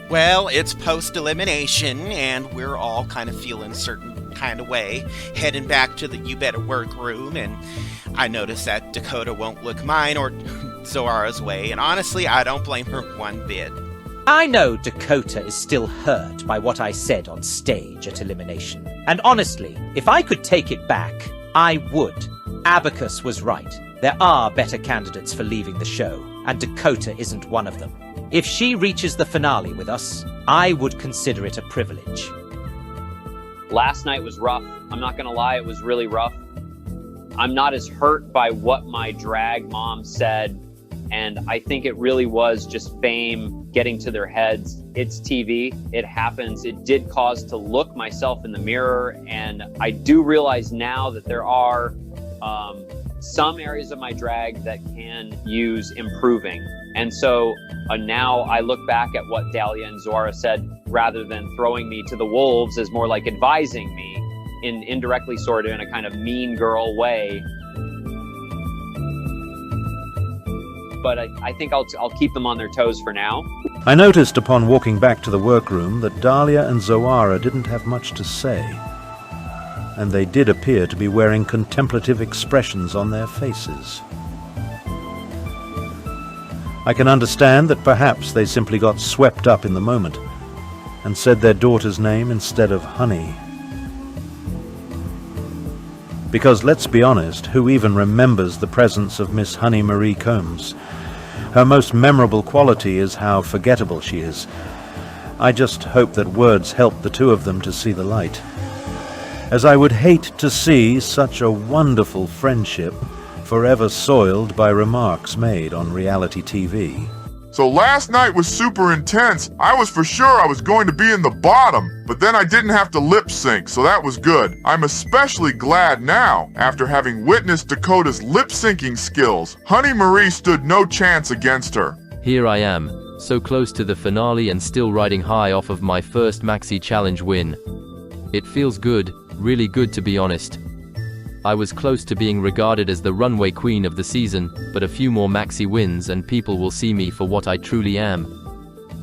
Well, it's post-elimination, and we're all kind of feeling a certain kind of way, heading back to the You Better Work room, and I notice that Dakota won't look mine or Zoara's way, and honestly, I don't blame her one bit. I know Dakota is still hurt by what I said on stage at elimination. And honestly, if I could take it back, I would. Abacus was right. There are better candidates for leaving the show, and Dakota isn't one of them. If she reaches the finale with us, I would consider it a privilege. Last night was rough. I'm not gonna lie, it was really rough. I'm not as hurt by what my drag mom said, and I think it really was just fame getting to their heads. It's TV, it happens. It did cause to look myself in the mirror, and I do realize now that there are some areas of my drag that can use improving. And so now I look back at what Dahlia and Zoara said, rather than throwing me to the wolves, is more like advising me in indirectly, sort of in a kind of mean girl way. But I think I'll keep them on their toes for now. I noticed upon walking back to the workroom that Dahlia and Zoara didn't have much to say, and they did appear to be wearing contemplative expressions on their faces. I can understand that perhaps they simply got swept up in the moment and said their daughter's name instead of Honey. Because let's be honest, who even remembers the presence of Miss Honey Marie Combs? Her most memorable quality is how forgettable she is. I just hope that words help the two of them to see the light, as I would hate to see such a wonderful friendship forever soiled by remarks made on reality TV. So last night was super intense. I was for sure I was going to be in the bottom, but then I didn't have to lip sync, so that was good. I'm especially glad now, after having witnessed Dakota's lip syncing skills. Honey Marie stood no chance against her. Here I am, so close to the finale and still riding high off of my first Maxi Challenge win. It feels good, really good to be honest. I was close to being regarded as the runway queen of the season, but a few more Maxi wins and people will see me for what I truly am.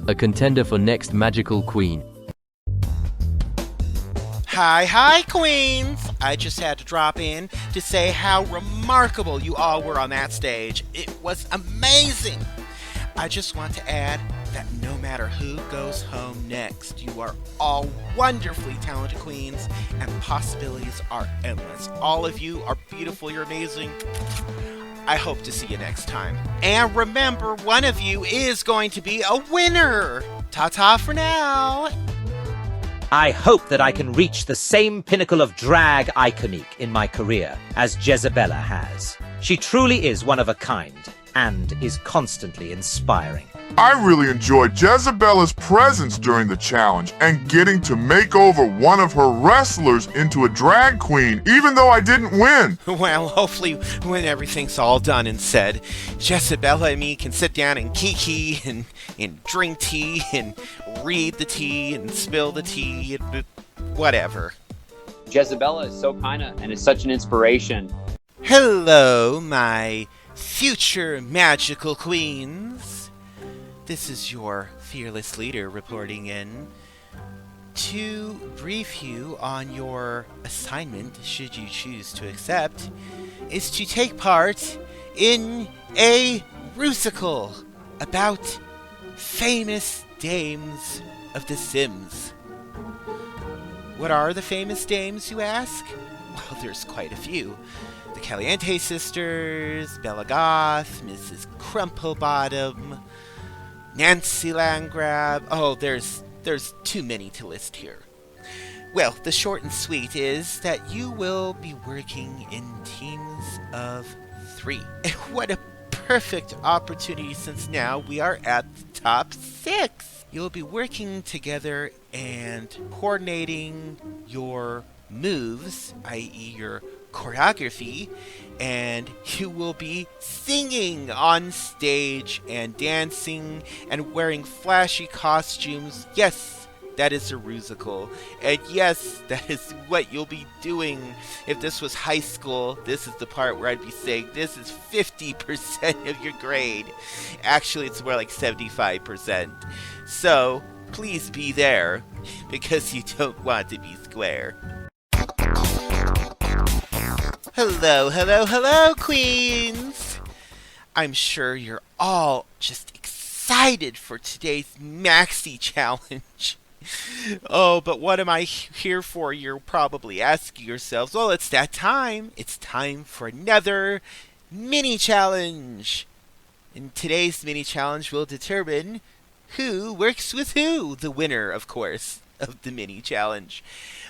A contender for next magical queen. Hi, queens! I just had to drop in to say how remarkable you all were on that stage. It was amazing! I just want to add that no matter who goes home next, you are all wonderfully talented queens, and the possibilities are endless. All of you are beautiful, you're amazing. I hope to see you next time. And remember, one of you is going to be a winner! Ta-ta for now! I hope that I can reach the same pinnacle of drag iconique in my career as Jezebella has. She truly is one of a kind, and is constantly inspiring. I really enjoyed Jezebella's presence during the challenge and getting to make over one of her wrestlers into a drag queen, even though I didn't win. Well, hopefully when everything's all done and said, Jezebella and me can sit down and kiki and drink tea and read the tea and spill the tea and whatever. Jezebella is so kind of, and is such an inspiration. Hello, my future magical queens. This is your fearless leader reporting in to brief you on your assignment, should you choose to accept, is to take part in a musical about famous dames of The Sims. What are the famous dames, you ask? Well, there's quite a few. The Caliente sisters, Bella Goth, Mrs. Crumplebottom, Nancy Landgrab. Oh, there's too many to list here. Well, the short and sweet is that you will be working in teams of 3. What a perfect opportunity, since now we are at the top 6. You'll be working together and coordinating your moves, i.e. your choreography, and you will be singing on stage and dancing and wearing flashy costumes. Yes, that is a musical, and yes, that is what you'll be doing. If this was high school, this is the part where I'd be saying this is 50% of your grade. Actually, it's more like 75%. So please be there, because you don't want to be square. Hello, hello, hello, queens! I'm sure you're all just excited for today's Maxi Challenge. Oh, but what am I here for? You're probably asking yourselves. Well, it's that time. It's time for another mini challenge. And today's mini challenge will determine who works with who. The winner, of course, of the mini challenge,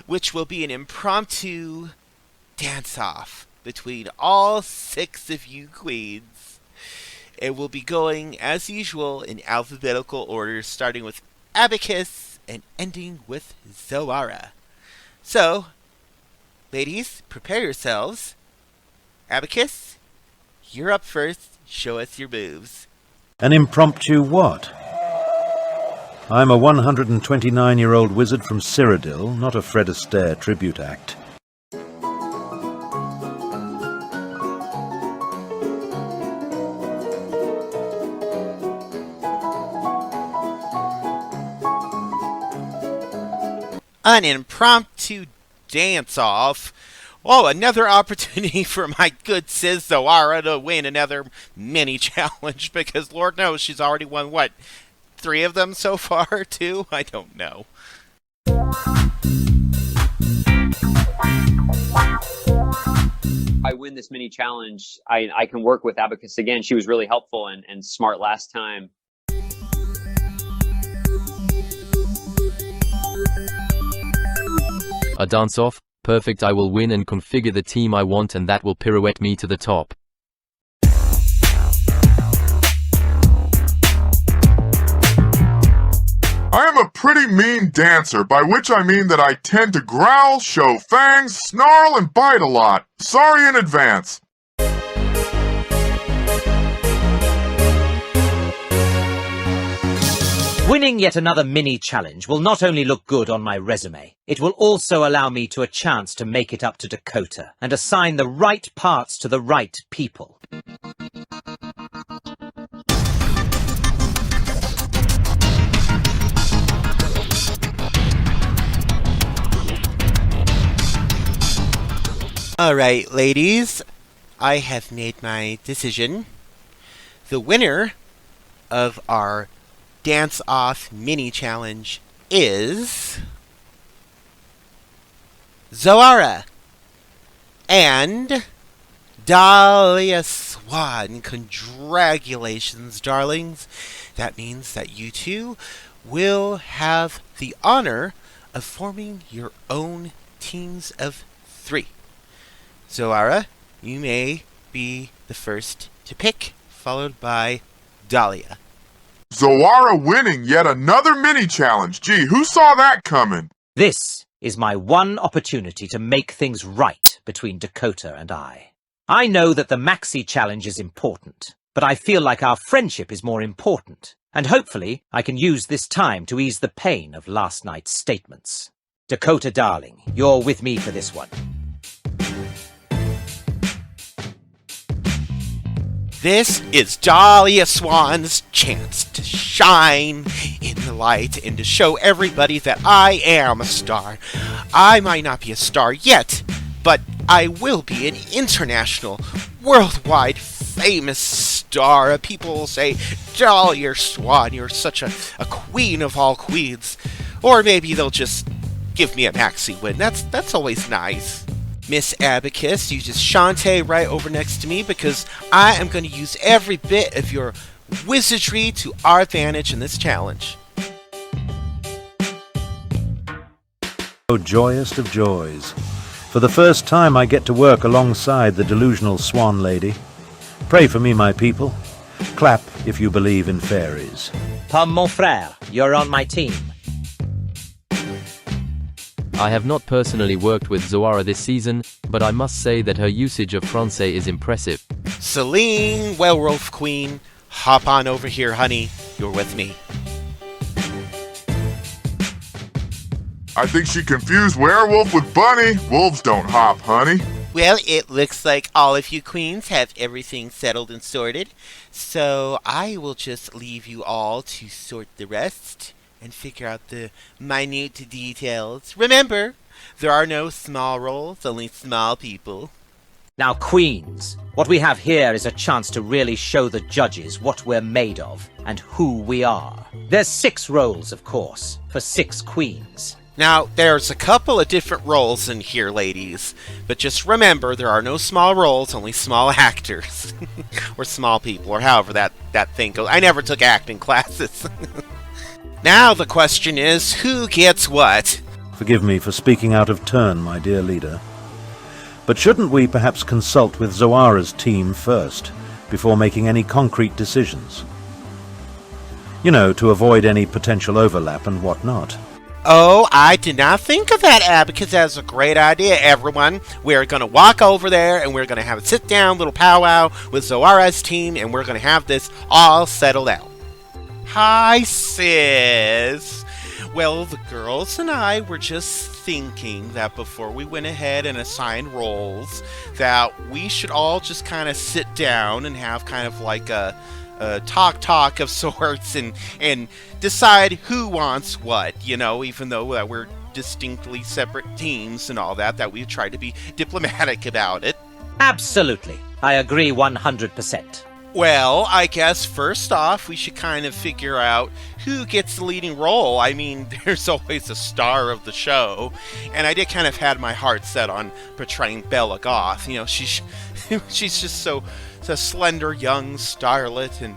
which will be an impromptu dance-off between all 6 of you queens. It will be going, as usual, in alphabetical order, starting with Abacus and ending with Zoara. So, ladies, prepare yourselves. Abacus, you're up first. Show us your moves. An impromptu what? I'm a 129-year-old wizard from Cyrodiil, not a Fred Astaire tribute act. An impromptu dance-off. Oh, another opportunity for my good sis Zoara to win another mini challenge, because Lord knows she's already won, what, 3 of them so far, 2? I don't know. I win this mini challenge, I can work with Abacus again. She was really helpful and smart last time. A dance-off? Perfect, I will win and configure the team I want, and that will pirouette me to the top. I am a pretty mean dancer, by which I mean that I tend to growl, show fangs, snarl, and bite a lot. Sorry in advance. Winning yet another mini challenge will not only look good on my resume, it will also allow me to a chance to make it up to Dakota and assign the right parts to the right people. Alright, ladies, I have made my decision. The winner of our dance-off mini challenge is Zoara and Dahlia Swan. Congratulations, darlings. That means that you two will have the honor of forming your own teams of 3. Zoara, you may be the first to pick, followed by Dahlia. Zoara winning yet another mini challenge. Gee, who saw that coming? This is my one opportunity to make things right between Dakota and I. I know that the Maxi challenge is important, but I feel like our friendship is more important, and hopefully I can use this time to ease the pain of last night's statements. Dakota, darling, you're with me for this one. This is Dahlia Swan's chance to shine in the light and to show everybody that I am a star. I might not be a star yet, but I will be an international, worldwide famous star. People will say, Dahlia Swan, you're such a queen of all queens. Or maybe they'll just give me a maxi win. That's always nice. Miss Abacus, you just shantae right over next to me, because I am going to use every bit of your wizardry to our advantage in this challenge. Oh, joyous of joys. For the first time I get to work alongside the delusional swan lady. Pray for me, my people. Clap if you believe in fairies. Pom, mon frère, you're on my team. I have not personally worked with Zoara this season, but I must say that her usage of Francais is impressive. Celine, Werewolf Queen, hop on over here, honey. You're with me. I think she confused werewolf with bunny. Wolves don't hop, honey. Well, it looks like all of you queens have everything settled and sorted, so I will just leave you all to sort the rest, and figure out the minute details. Remember, there are no small roles, only small people. Now, queens, what we have here is a chance to really show the judges what we're made of and who we are. There's 6 roles, of course, for 6 queens. Now, there's a couple of different roles in here, ladies, but just remember there are no small roles, only small actors. Or small people, or however that thing goes. I never took acting classes. Now the question is, who gets what? Forgive me for speaking out of turn, my dear leader. But shouldn't we perhaps consult with Zoara's team first, before making any concrete decisions? You know, to avoid any potential overlap and whatnot. Oh, I did not think of that, Abacus. That's a great idea, everyone. We're going to walk over there, and we're going to have a sit-down little powwow with Zoara's team, and we're going to have this all settled out. Hi, sis. Well, the girls and I were just thinking that before we went ahead and assigned roles, that we should all just kind of sit down and have kind of like a talk of sorts and decide who wants what, you know, even though we're distinctly separate teams and all that we try to be diplomatic about it. Absolutely. I agree 100%. Well, I guess first off, we should kind of figure out who gets the leading role. I mean, there's always a star of the show, and I did kind of had my heart set on portraying Bella Goth. You know, she's just so slender, young starlet, and,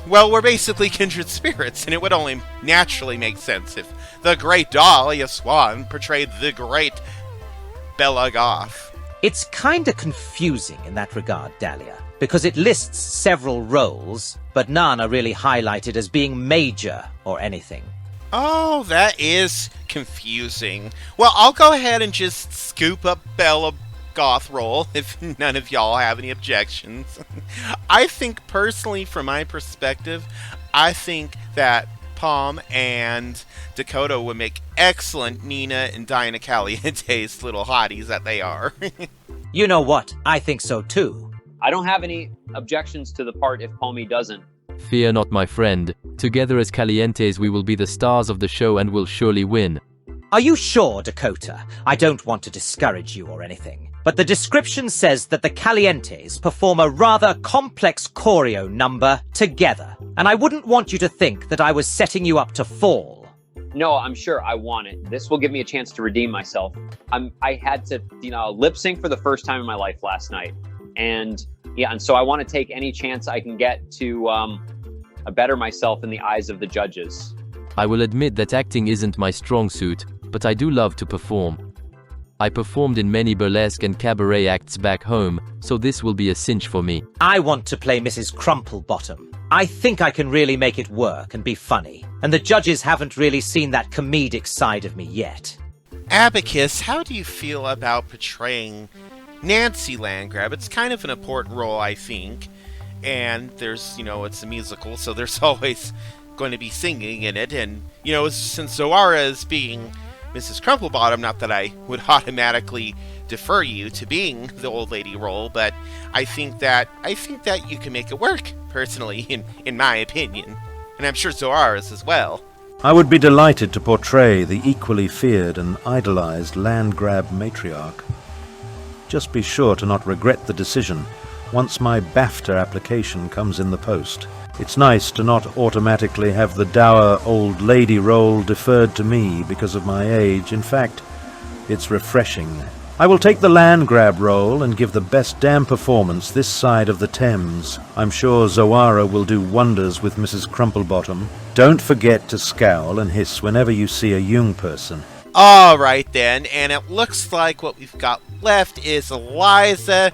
well, we're basically kindred spirits, and it would only naturally make sense if the great Dahlia Swan portrayed the great Bella Goth. It's kinda confusing in that regard, Dahlia, because it lists several roles, but none are really highlighted as being major or anything. Oh, that is confusing. Well, I'll go ahead and just scoop up Bella Goth role if none of y'all have any objections. I think personally, from my perspective, I think that Palm and Dakota would make excellent Nina and Diana Caliente's little hotties that they are. You know what? I think so too. I don't have any objections to the part if Palmy doesn't. Fear not, my friend. Together as Calientes we will be the stars of the show and will surely win. Are you sure, Dakota? I don't want to discourage you or anything, but the description says that the Calientes perform a rather complex choreo number together, and I wouldn't want you to think that I was setting you up to fall. No, I'm sure I want it. This will give me a chance to redeem myself. I had to, lip sync for the first time in my life last night. And so I want to take any chance I can get to better myself in the eyes of the judges. I will admit that acting isn't my strong suit, but I do love to perform. I performed in many burlesque and cabaret acts back home, so this will be a cinch for me. I want to play Mrs. Crumplebottom. I think I can really make it work and be funny, and the judges haven't really seen that comedic side of me yet. Abacus, how do you feel about portraying Nancy Landgrab? It's kind of an important role, I think, and there's, it's a musical, so there's always going to be singing in it, and, since Zoara is being Mrs. Crumplebottom, not that I would automatically defer you to being the old lady role, but I think that you can make it work, personally, in my opinion, and I'm sure Zoara's as well. I would be delighted to portray the equally feared and idolized Landgrab matriarch. Just be sure to not regret the decision once my BAFTA application comes in the post. It's nice to not automatically have the dour old lady role deferred to me because of my age. In fact, it's refreshing. I will take the Landgrab role and give the best damn performance this side of the Thames. I'm sure Zoara will do wonders with Mrs. Crumplebottom. Don't forget to scowl and hiss whenever you see a young person. Alright then, and it looks like what we've got left is Eliza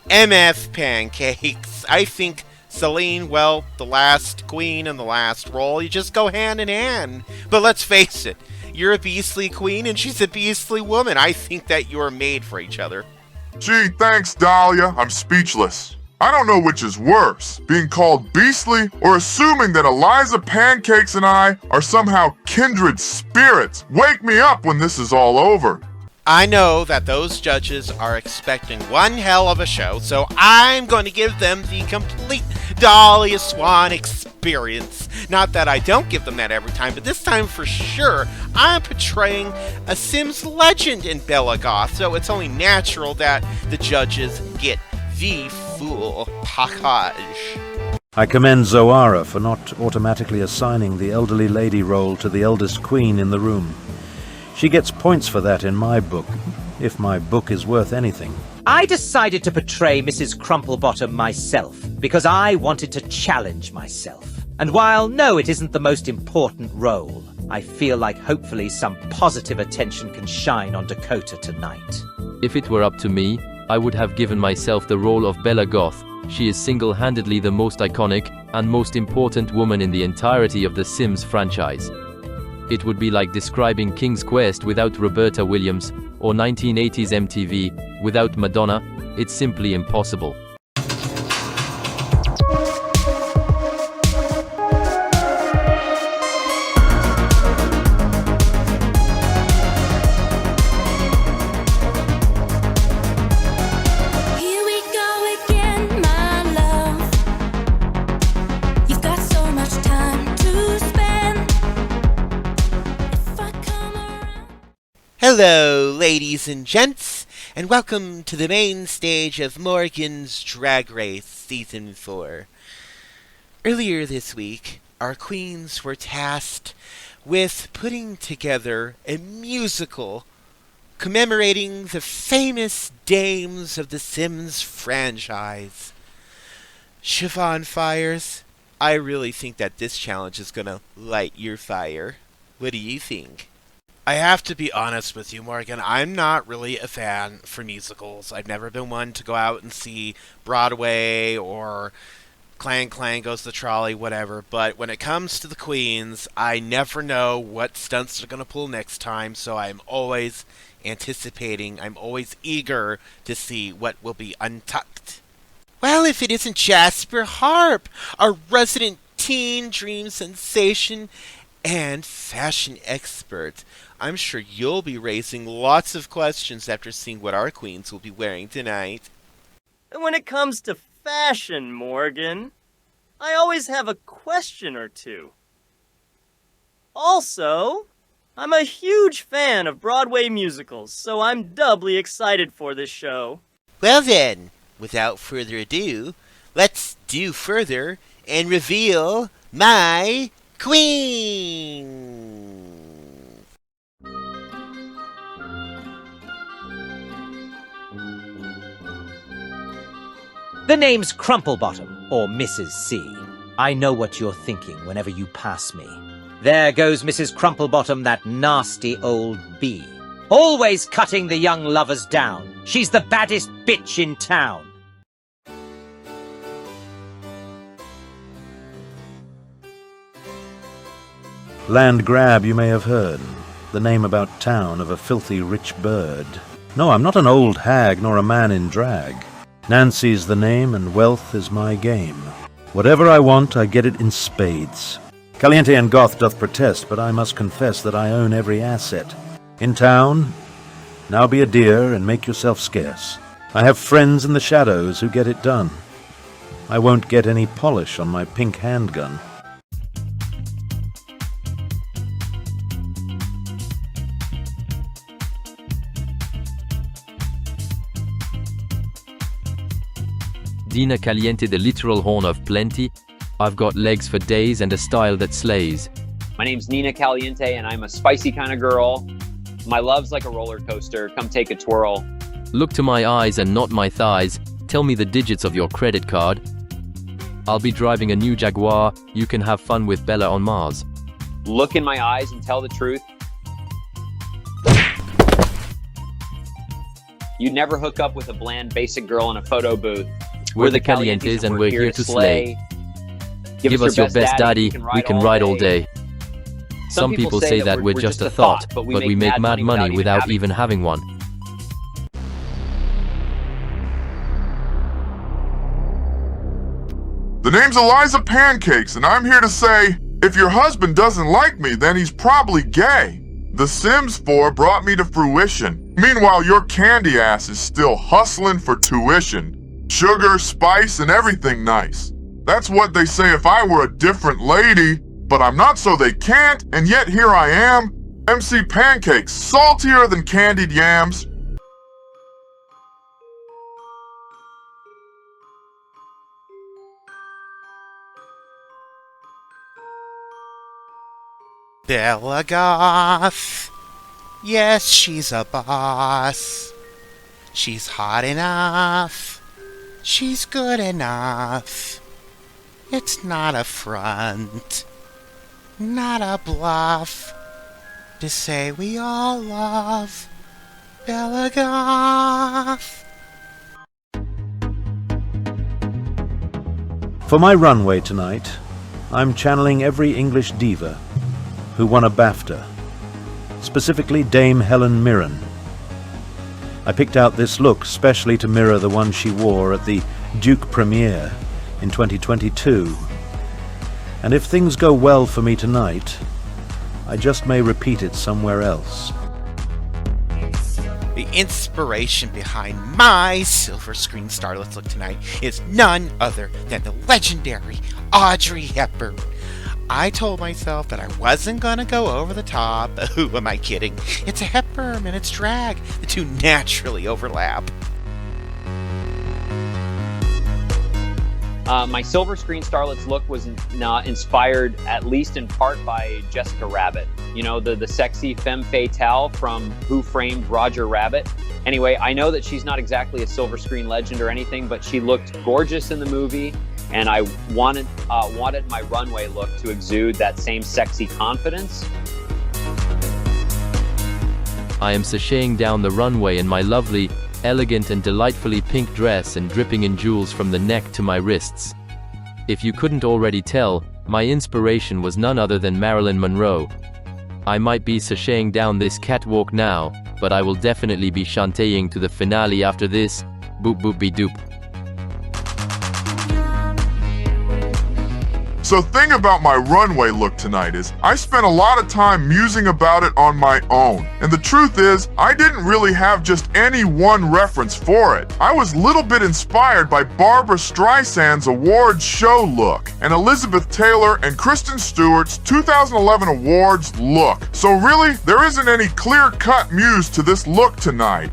MF Pancakes. I think Celine, well, the last queen and the last role, you just go hand in hand. But let's face it, you're a beastly queen and she's a beastly woman. I think that you're made for each other. Gee, thanks, Dahlia. I'm speechless. I don't know which is worse, being called beastly or assuming that Eliza Pancakes and I are somehow kindred spirits. Wake me up when this is all over. I know that those judges are expecting one hell of a show, so I'm going to give them the complete Dahlia Swan experience. Not that I don't give them that every time, but this time for sure, I'm portraying a Sims legend in Bella Goth, so it's only natural that the judges get the full package. I commend Zoara for not automatically assigning the elderly lady role to the eldest queen in the room. She gets points for that in my book, if my book is worth anything. I decided to portray Mrs. Crumplebottom myself because I wanted to challenge myself. And while no, it isn't the most important role, I feel like hopefully some positive attention can shine on Dakota tonight. If it were up to me, I would have given myself the role of Bella Goth. She is single-handedly the most iconic and most important woman in the entirety of the Sims franchise. It would be like describing King's Quest without Roberta Williams, or 1980s MTV without Madonna. It's simply impossible. Hello, ladies and gents, and welcome to the main stage of Morgyn's Drag Race Season 4. Earlier this week, our queens were tasked with putting together a musical commemorating the famous dames of the Sims franchise. Siobhan Fires, I really think that this challenge is gonna light your fire. What do you think? I have to be honest with you, Morgyn. I'm not really a fan for musicals. I've never been one to go out and see Broadway or Clang Clang Goes the Trolley, whatever. But when it comes to the queens, I never know what stunts they're going to pull next time, so I'm always anticipating. I'm always eager to see what will be untucked. Well, if it isn't Jasper Harp, a resident teen dream sensation and fashion expert. I'm sure you'll be raising lots of questions after seeing what our queens will be wearing tonight. When it comes to fashion, Morgyn, I always have a question or two. Also, I'm a huge fan of Broadway musicals, so I'm doubly excited for this show. Well then, without further ado, let's do further and reveal my queen! The name's Crumplebottom, or Mrs. C. I know what you're thinking whenever you pass me. There goes Mrs. Crumplebottom, that nasty old bee. Always cutting the young lovers down. She's the baddest bitch in town. Land grab, you may have heard. The name about town of a filthy rich bird. No, I'm not an old hag nor a man in drag. Nancy's the name and wealth is my game. Whatever I want, I get it in spades. Caliente and Goth doth protest, but I must confess that I own every asset. In town, now be a dear and make yourself scarce. I have friends in the shadows who get it done. I won't get any polish on my pink handgun. Dina Caliente, the literal horn of plenty. I've got legs for days and a style that slays. My name's Nina Caliente, and I'm a spicy kind of girl. My love's like a roller coaster. Come take a twirl. Look to my eyes and not my thighs. Tell me the digits of your credit card. I'll be driving a new Jaguar. You can have fun with Bella on Mars. Look in my eyes and tell the truth. You'd never hook up with a bland, basic girl in a photo booth. We're the Calientes and we're here to slay. Give us your best daddy, we can ride all day. Some people say that we're just a thought, but we make mad money without even having one. The name's Eliza Pancakes, and I'm here to say, if your husband doesn't like me, then he's probably gay. The Sims 4 brought me to fruition. Meanwhile, your candy ass is still hustling for tuition. Sugar, spice, and everything nice. That's what they say if I were a different lady. but I'm not so they can't, and yet here I am. MC Pancakes, saltier than candied yams. Bella Goth. Yes, she's a boss. She's hot enough. She's good enough. It's not a front, not a bluff, to say we all love Bella Goth. For my runway tonight, I'm channeling every English diva who won a BAFTA, specifically Dame Helen Mirren. I picked out this look specially to mirror the one she wore at the Duke premiere in 2022. And if things go well for me tonight, I just may repeat it somewhere else. The inspiration behind my silver screen starlet look tonight is none other than the legendary Audrey Hepburn. I told myself that I wasn't gonna go over the top. Who am I kidding? It's a Hepburn and it's drag. The two naturally overlap. My silver screen starlet's look was inspired, at least in part, by Jessica Rabbit. You know, the sexy femme fatale from Who Framed Roger Rabbit. Anyway, I know that she's not exactly a silver screen legend or anything, but she looked gorgeous in the movie, and I wanted my runway look to exude that same sexy confidence. I am sashaying down the runway in my lovely, elegant and delightfully pink dress and dripping in jewels from the neck to my wrists. If you couldn't already tell, my inspiration was none other than Marilyn Monroe. I might be sashaying down this catwalk now, but I will definitely be shantying to the finale after this. Boop boop be doop. So thing about my runway look tonight is I spent a lot of time musing about it on my own. And the truth is, I didn't really have just any one reference for it. I was a little bit inspired by Barbra Streisand's awards show look and Elizabeth Taylor and Kristen Stewart's 2011 awards look. So really, there isn't any clear-cut muse to this look tonight.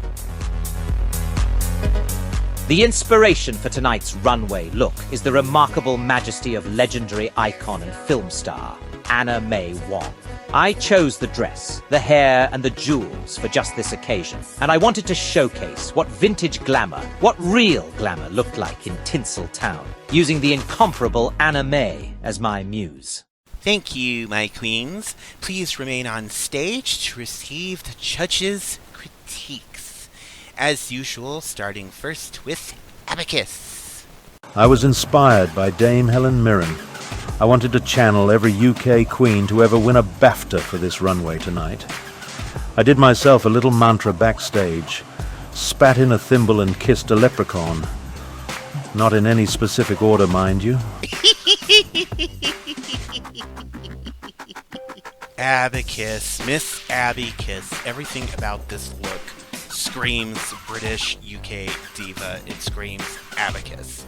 The inspiration for tonight's runway look is the remarkable majesty of legendary icon and film star, Anna May Wong. I chose the dress, the hair, and the jewels for just this occasion, and I wanted to showcase what vintage glamour, what real glamour looked like in Tinseltown, using the incomparable Anna May as my muse. Thank you, my queens. Please remain on stage to receive the judges' critiques. As usual, starting first with Abacus. I was inspired by Dame Helen Mirren. I wanted to channel every UK queen to ever win a BAFTA for this runway tonight. I did myself a little mantra backstage, spat in a thimble and kissed a leprechaun. Not in any specific order, mind you. Abacus, Miss Abacus. Everything about this look screams British UK diva. It screams Abacus.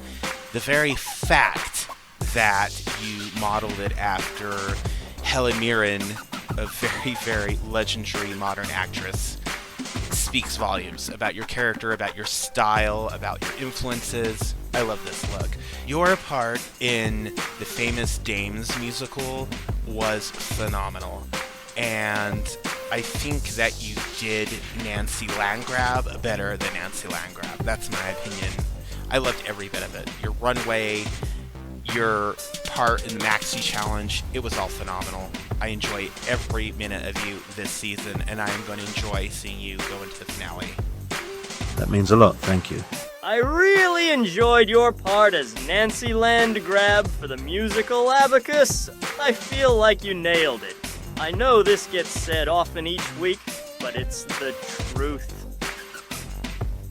The very fact that you modeled it after Helen Mirren, a very, very legendary modern actress, speaks volumes about your character, about your style, about your influences. I love this look. Your part in the famous Dames musical was phenomenal. And I think that you did Nancy Landgraf better than Nancy Landgraf. That's my opinion. I loved every bit of it. Your runway, your part in the Maxi Challenge, it was all phenomenal. I enjoy every minute of you this season, and I am going to enjoy seeing you go into the finale. That means a lot, thank you. I really enjoyed your part as Nancy Landgraf for the musical Abacus. I feel like you nailed it. I know this gets said often each week, but it's the truth.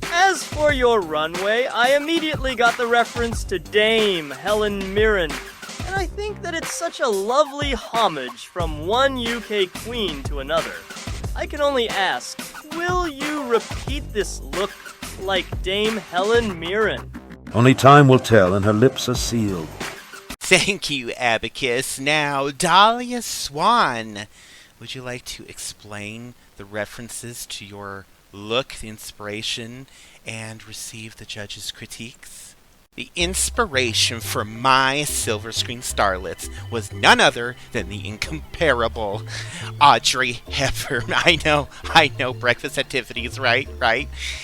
As for your runway, I immediately got the reference to Dame Helen Mirren, and I think that it's such a lovely homage from one UK queen to another. I can only ask, will you repeat this look like Dame Helen Mirren? Only time will tell, and her lips are sealed. Thank you, Abacus. Now, Dahlia Swan, would you like to explain the references to your look, the inspiration, and receive the judges' critiques? The inspiration for my Silver Screen Starlets was none other than the incomparable Audrey Hepburn. I know, Breakfast at Tiffany's, right?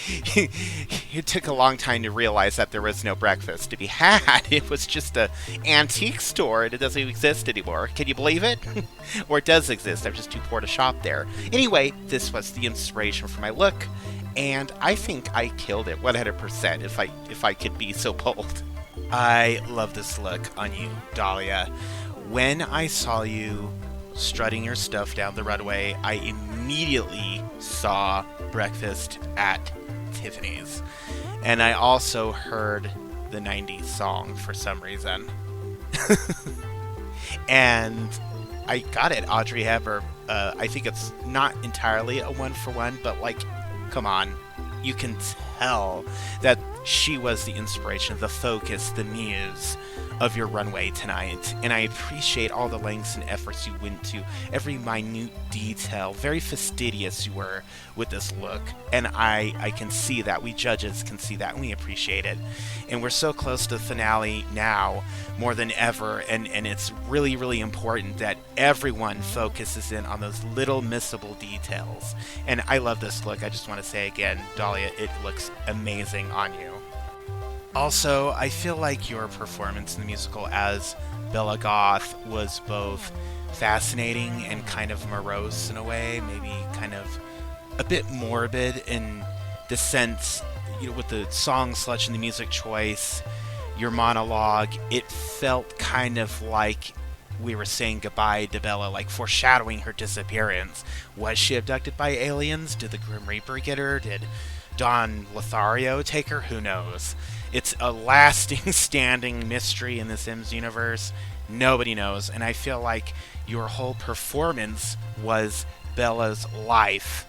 It took a long time to realize that there was no breakfast to be had. It was just an antique store, and it doesn't even exist anymore. Can you believe it? Or it does exist, I'm just too poor to shop there. Anyway, this was the inspiration for my look, and I think I killed it 100% if I could be so bold. I love this look on you, Dahlia. When I saw you strutting your stuff down the runway, I immediately saw Breakfast at Tiffany's. And I also heard the 90s song for some reason. And I got it, Audrey Hepburn. I think it's not entirely a one-for-one, but like, come on. You can tell that she was the inspiration, the focus, the muse of your runway tonight. And I appreciate all the lengths and efforts you went to, every minute detail. Very fastidious you were with this look. And I can see that. We judges can see that, and we appreciate it. And we're so close to the finale now, more than ever, and it's really, really important that everyone focuses in on those little missable details. And I love this look. I just want to say again, Dahlia, it looks amazing on you. Also, I feel like your performance in the musical as Bella Goth was both fascinating and kind of morose in a way, maybe kind of a bit morbid in the sense, with the song selection, the music choice, your monologue, it felt kind of like we were saying goodbye to Bella, like foreshadowing her disappearance. Was she abducted by aliens? Did the Grim Reaper get her? Did Don Lothario take her? Who knows? It's a lasting, standing mystery in the Sims universe. Nobody knows. And I feel like your whole performance was Bella's life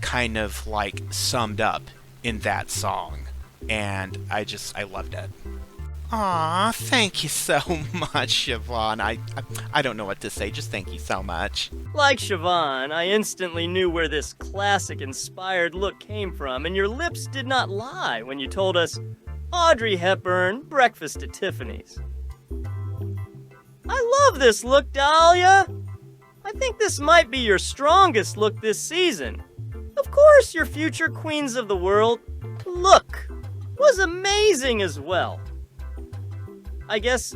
kind of like summed up in that song. And I loved it. Aw, thank you so much, Siobhan. I don't know what to say, just thank you so much. Like Siobhan, I instantly knew where this classic-inspired look came from, and your lips did not lie when you told us, Audrey Hepburn, Breakfast at Tiffany's. I love this look, Dahlia. I think this might be your strongest look this season. Of course, your future queens of the world look was amazing as well. I guess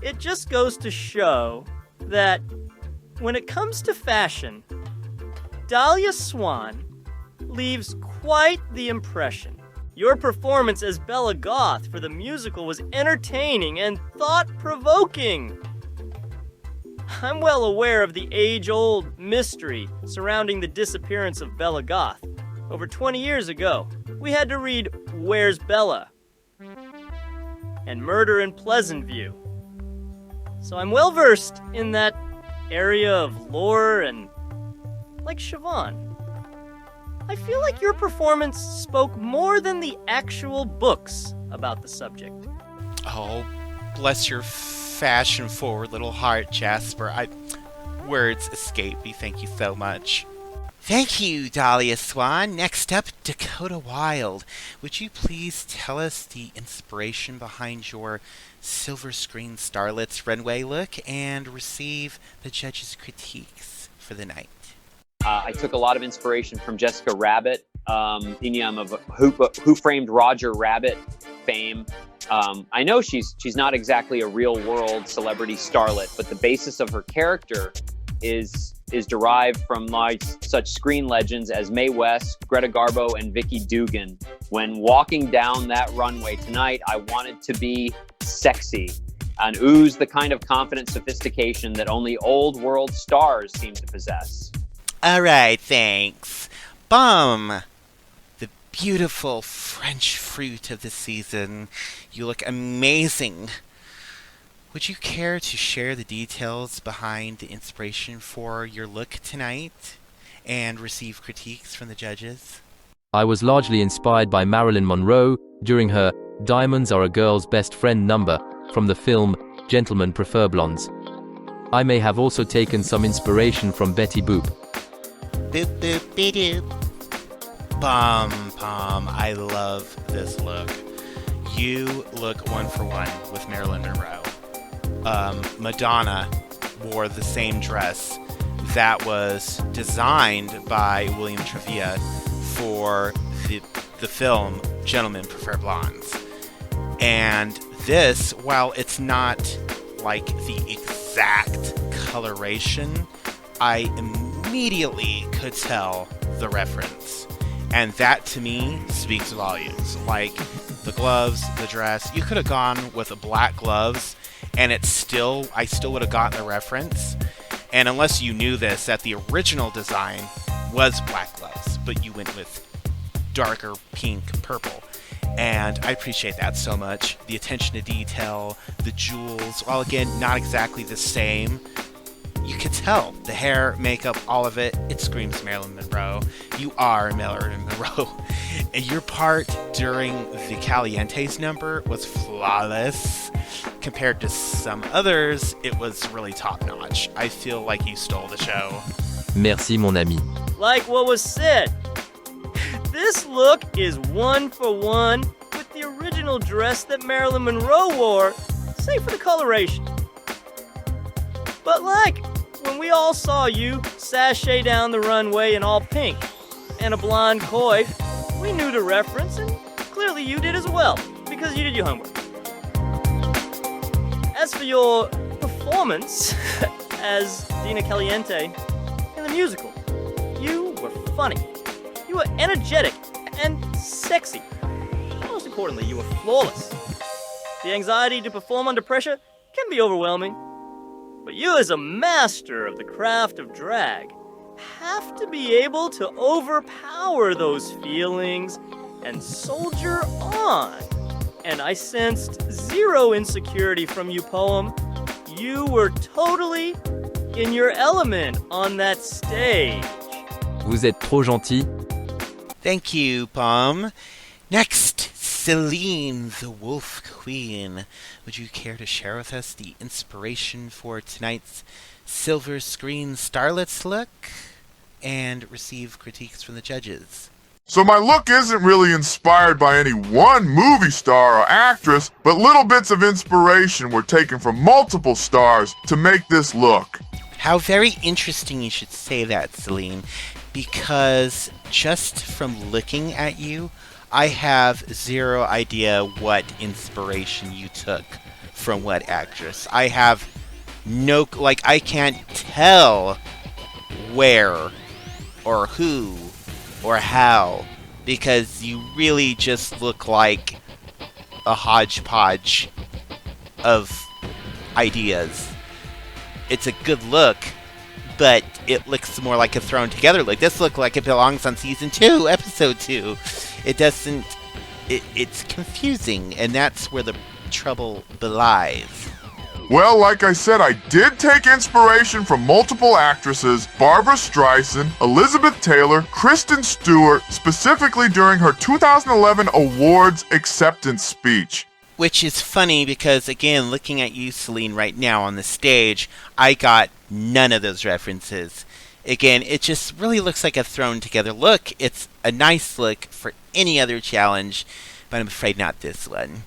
it just goes to show that when it comes to fashion, Dahlia Swan leaves quite the impression. Your performance as Bella Goth for the musical was entertaining and thought-provoking. I'm well aware of the age-old mystery surrounding the disappearance of Bella Goth. Over 20 years ago, we had to read Where's Bella? And Murder in Pleasant View. So I'm well versed in that area of lore, and like Siobhan, I feel like your performance spoke more than the actual books about the subject. Oh, bless your fashion-forward little heart, Jasper. Words escape me. Thank you so much. Thank you, Dahlia Swan. Next up, Dakota Wild. Would you please tell us the inspiration behind your Silver Screen Starlet's runway look and receive the judges' critiques for the night? I took a lot of inspiration from Jessica Rabbit, Inyam of Who Framed Roger Rabbit fame. I know she's not exactly a real-world celebrity starlet, but the basis of her character is derived from such screen legends as Mae West, Greta Garbo, and Vicky Dugan. When walking down that runway tonight, I wanted to be sexy and ooze the kind of confident sophistication that only old world stars seem to possess. Alright, thanks. Bum! The beautiful French fruit of the season. You look amazing. Would you care to share the details behind the inspiration for your look tonight and receive critiques from the judges? I was largely inspired by Marilyn Monroe during her Diamonds Are a Girl's Best Friend number from the film gentlemen prefer blondes. I may have also taken some inspiration from Betty Boop. Boop boop be-doop. Pom pom, I love this look. You look one for one with Marilyn Monroe. Madonna wore the same dress that was designed by William Trevia for the film Gentlemen Prefer Blondes. And this, while it's not like the exact coloration, I immediately could tell the reference. And that to me speaks volumes. Like the gloves, the dress, you could have gone with black gloves and I still would have gotten the reference. And unless you knew this, that the original design was black gloves, but you went with darker pink, purple. And I appreciate that so much. The attention to detail, the jewels, while again, not exactly the same, you could tell. The hair, makeup, all of it, it screams Marilyn Monroe. You are Marilyn Monroe. And your part during the Calientes number was flawless. Compared to some others, it was really top-notch. I feel like you stole the show. Merci mon ami. Like what was said, this look is one for one with the original dress that Marilyn Monroe wore, save for the coloration. But like when we all saw you sashay down the runway in all pink and a blonde coif, we knew the reference, and clearly you did as well, because you did your homework. As for your performance as Dina Caliente in the musical, you were funny, you were energetic and sexy. Most importantly, you were flawless. The anxiety to perform under pressure can be overwhelming, but you as a master of the craft of drag have to be able to overpower those feelings and soldier on. And I sensed zero insecurity from you, poem. You were totally in your element on that stage. Vous êtes trop gentil. Thank you, Pom. Next, Celine, the Wolf Queen. Would you care to share with us the inspiration for tonight's Silver Screen Starlet's look and receive critiques from the judges? So my look isn't really inspired by any one movie star or actress, but little bits of inspiration were taken from multiple stars to make this look. How very interesting you should say that, Celine, because just from looking at you, I have zero idea what inspiration you took from what actress. I have no, I can't tell where or who or how, because you really just look like a hodgepodge of ideas. It's a good look, but it looks more like a thrown together look. This looks like it belongs on season 2, episode 2. It doesn't, it's confusing, and that's where the trouble belies. Well, like I said, I did take inspiration from multiple actresses: Barbara Streisand, Elizabeth Taylor, Kristen Stewart, specifically during her 2011 awards acceptance speech. Which is funny because, again, looking at you, Celine, right now on the stage, I got none of those references. Again, it just really looks like a thrown together look. It's a nice look for any other challenge, but I'm afraid not this one.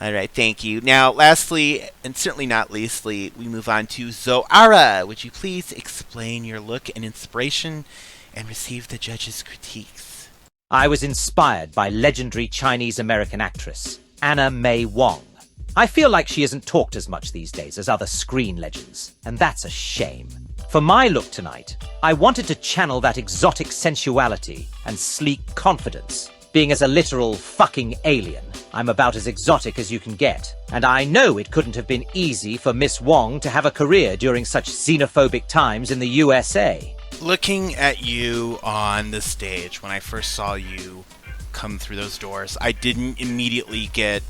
Alright, thank you. Now, lastly, and certainly not leastly, we move on to Zoara. Would you please explain your look and inspiration and receive the judges' critiques? I was inspired by legendary Chinese-American actress Anna May Wong. I feel like she isn't talked as much these days as other screen legends, and that's a shame. For my look tonight, I wanted to channel that exotic sensuality and sleek confidence. Being as a literal fucking alien, I'm about as exotic as you can get. And I know it couldn't have been easy for Miss Wong to have a career during such xenophobic times in the USA. Looking at you on the stage, when I first saw you come through those doors, I didn't immediately get,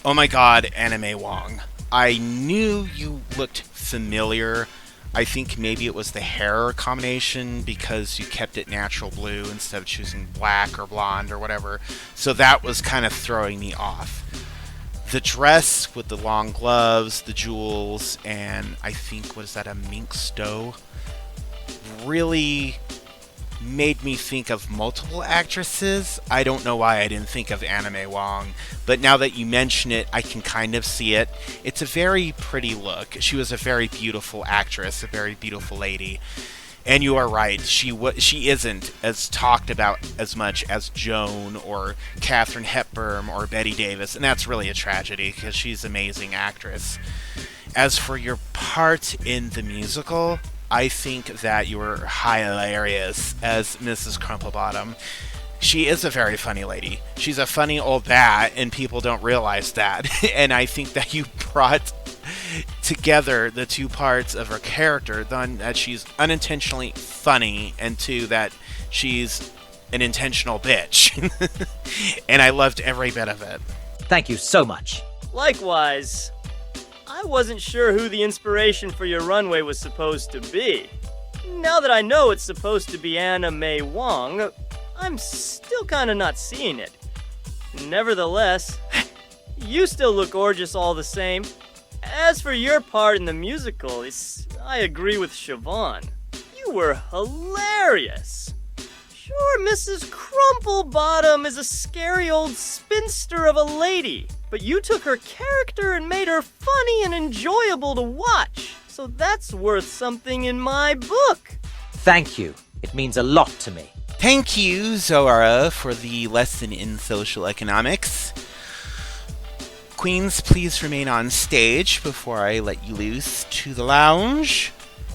oh my god, Anna May Wong. I knew you looked familiar. I think maybe it was the hair combination because you kept it natural blue instead of choosing black or blonde or whatever. So that was kind of throwing me off. The dress with the long gloves, the jewels, and I think, what is that, a mink stow? Really made me think of multiple actresses. I don't know why I didn't think of Anime Wong, but now that you mention it, I can kind of see it. It's a very pretty look. She was a very beautiful actress, a very beautiful lady. And you are right, she isn't as talked about as much as Joan or Katharine Hepburn or Bette Davis, and that's really a tragedy because she's an amazing actress. As for your part in the musical, I think that you were hilarious as Mrs. Crumplebottom. She is a very funny lady. She's a funny old bat, and people don't realize that. And I think that you brought together the two parts of her character, one, that she's unintentionally funny, and two, that she's an intentional bitch. And I loved every bit of it. Thank you so much. Likewise, I wasn't sure who the inspiration for your runway was supposed to be. Now that I know it's supposed to be Anna May Wong, I'm still kinda not seeing it. Nevertheless, you still look gorgeous all the same. As for your part in the musical, I agree with Siobhan. You were hilarious. Sure, Mrs. Crumplebottom is a scary old spinster of a lady, but you took her character and made her funny and enjoyable to watch. So that's worth something in my book. Thank you. It means a lot to me. Thank you, Zoara, for the lesson in social economics. Queens, please remain on stage before I let you loose to the lounge.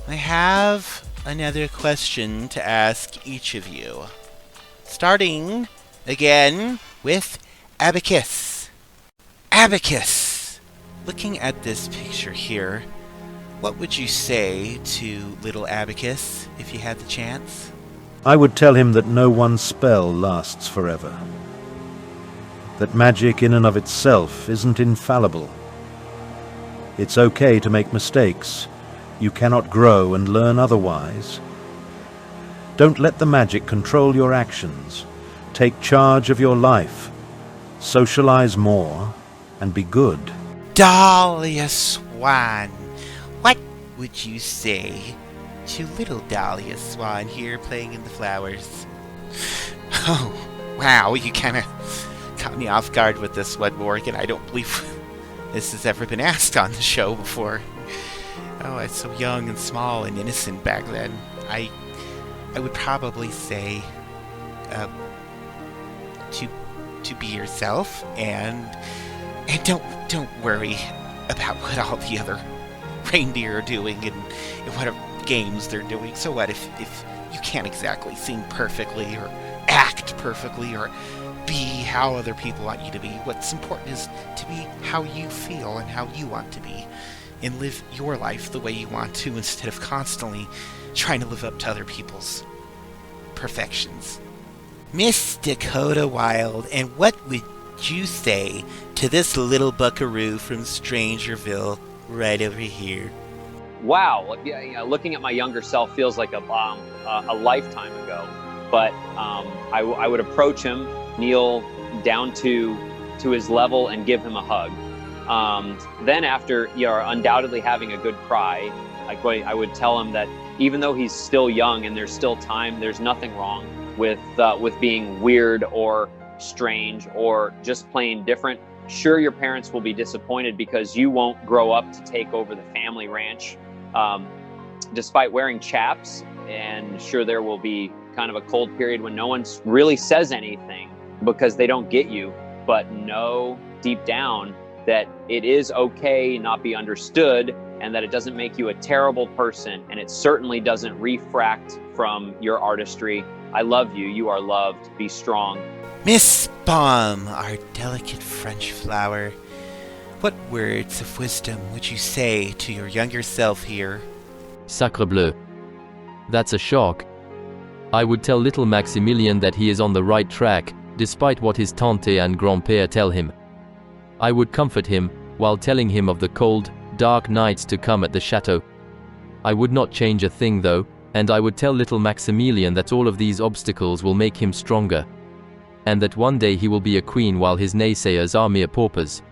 I have another question to ask each of you. Starting, again, with Abacus. Abacus! Looking at this picture here, what would you say to little Abacus if you had the chance? I would tell him that no one spell lasts forever. That magic in and of itself isn't infallible. It's okay to make mistakes. You cannot grow and learn otherwise. Don't let the magic control your actions. Take charge of your life. Socialize more and be good. Dahlia Swan, what would you say to little Dahlia Swan here playing in the flowers? Oh, wow, you kind of caught me off guard with this one, Morgan. I don't believe this has ever been asked on the show before. Oh, I was so young and small and innocent back then. I would probably say to be yourself and don't worry about what all the other reindeer are doing and what games they're doing. So what if you can't exactly sing perfectly or act perfectly or be how other people want you to be? What's important is to be how you feel and how you want to be, and live your life the way you want to instead of constantly trying to live up to other people's perfections. Miss Dakota Wilde, and what would you say to this little buckaroo from Strangerville right over here? Wow, looking at my younger self feels like a lifetime ago. But I would approach him, kneel down to his level, and give him a hug. Then after you're undoubtedly having a good cry, I would tell him that even though he's still young and there's still time, there's nothing wrong with being weird or strange or just plain different. Sure, your parents will be disappointed because you won't grow up to take over the family ranch, despite wearing chaps. And sure, there will be kind of a cold period when no one really says anything because they don't get you. But know deep down that it is okay not be understood, and that it doesn't make you a terrible person, and it certainly doesn't refract from your artistry. I love you. You are loved. Be strong. Miss Baum, our delicate French flower, what words of wisdom would you say to your younger self here? Sacre bleu. That's a shock. I would tell little Maximilian that he is on the right track, despite what his tante and grand-père tell him. I would comfort him, while telling him of the cold, dark nights to come at the chateau. I would not change a thing though, and I would tell little Maximilian that all of these obstacles will make him stronger, and that one day he will be a queen while his naysayers are mere paupers.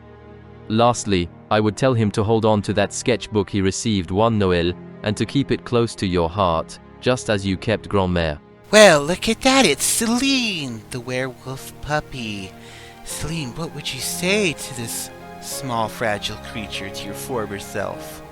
Lastly, I would tell him to hold on to that sketchbook he received one Noël, and to keep it close to your heart, just as you kept Grand-mère. Well, look at that, it's Celine, the werewolf puppy. Celine, what would you say to this small, fragile creature, to your former self?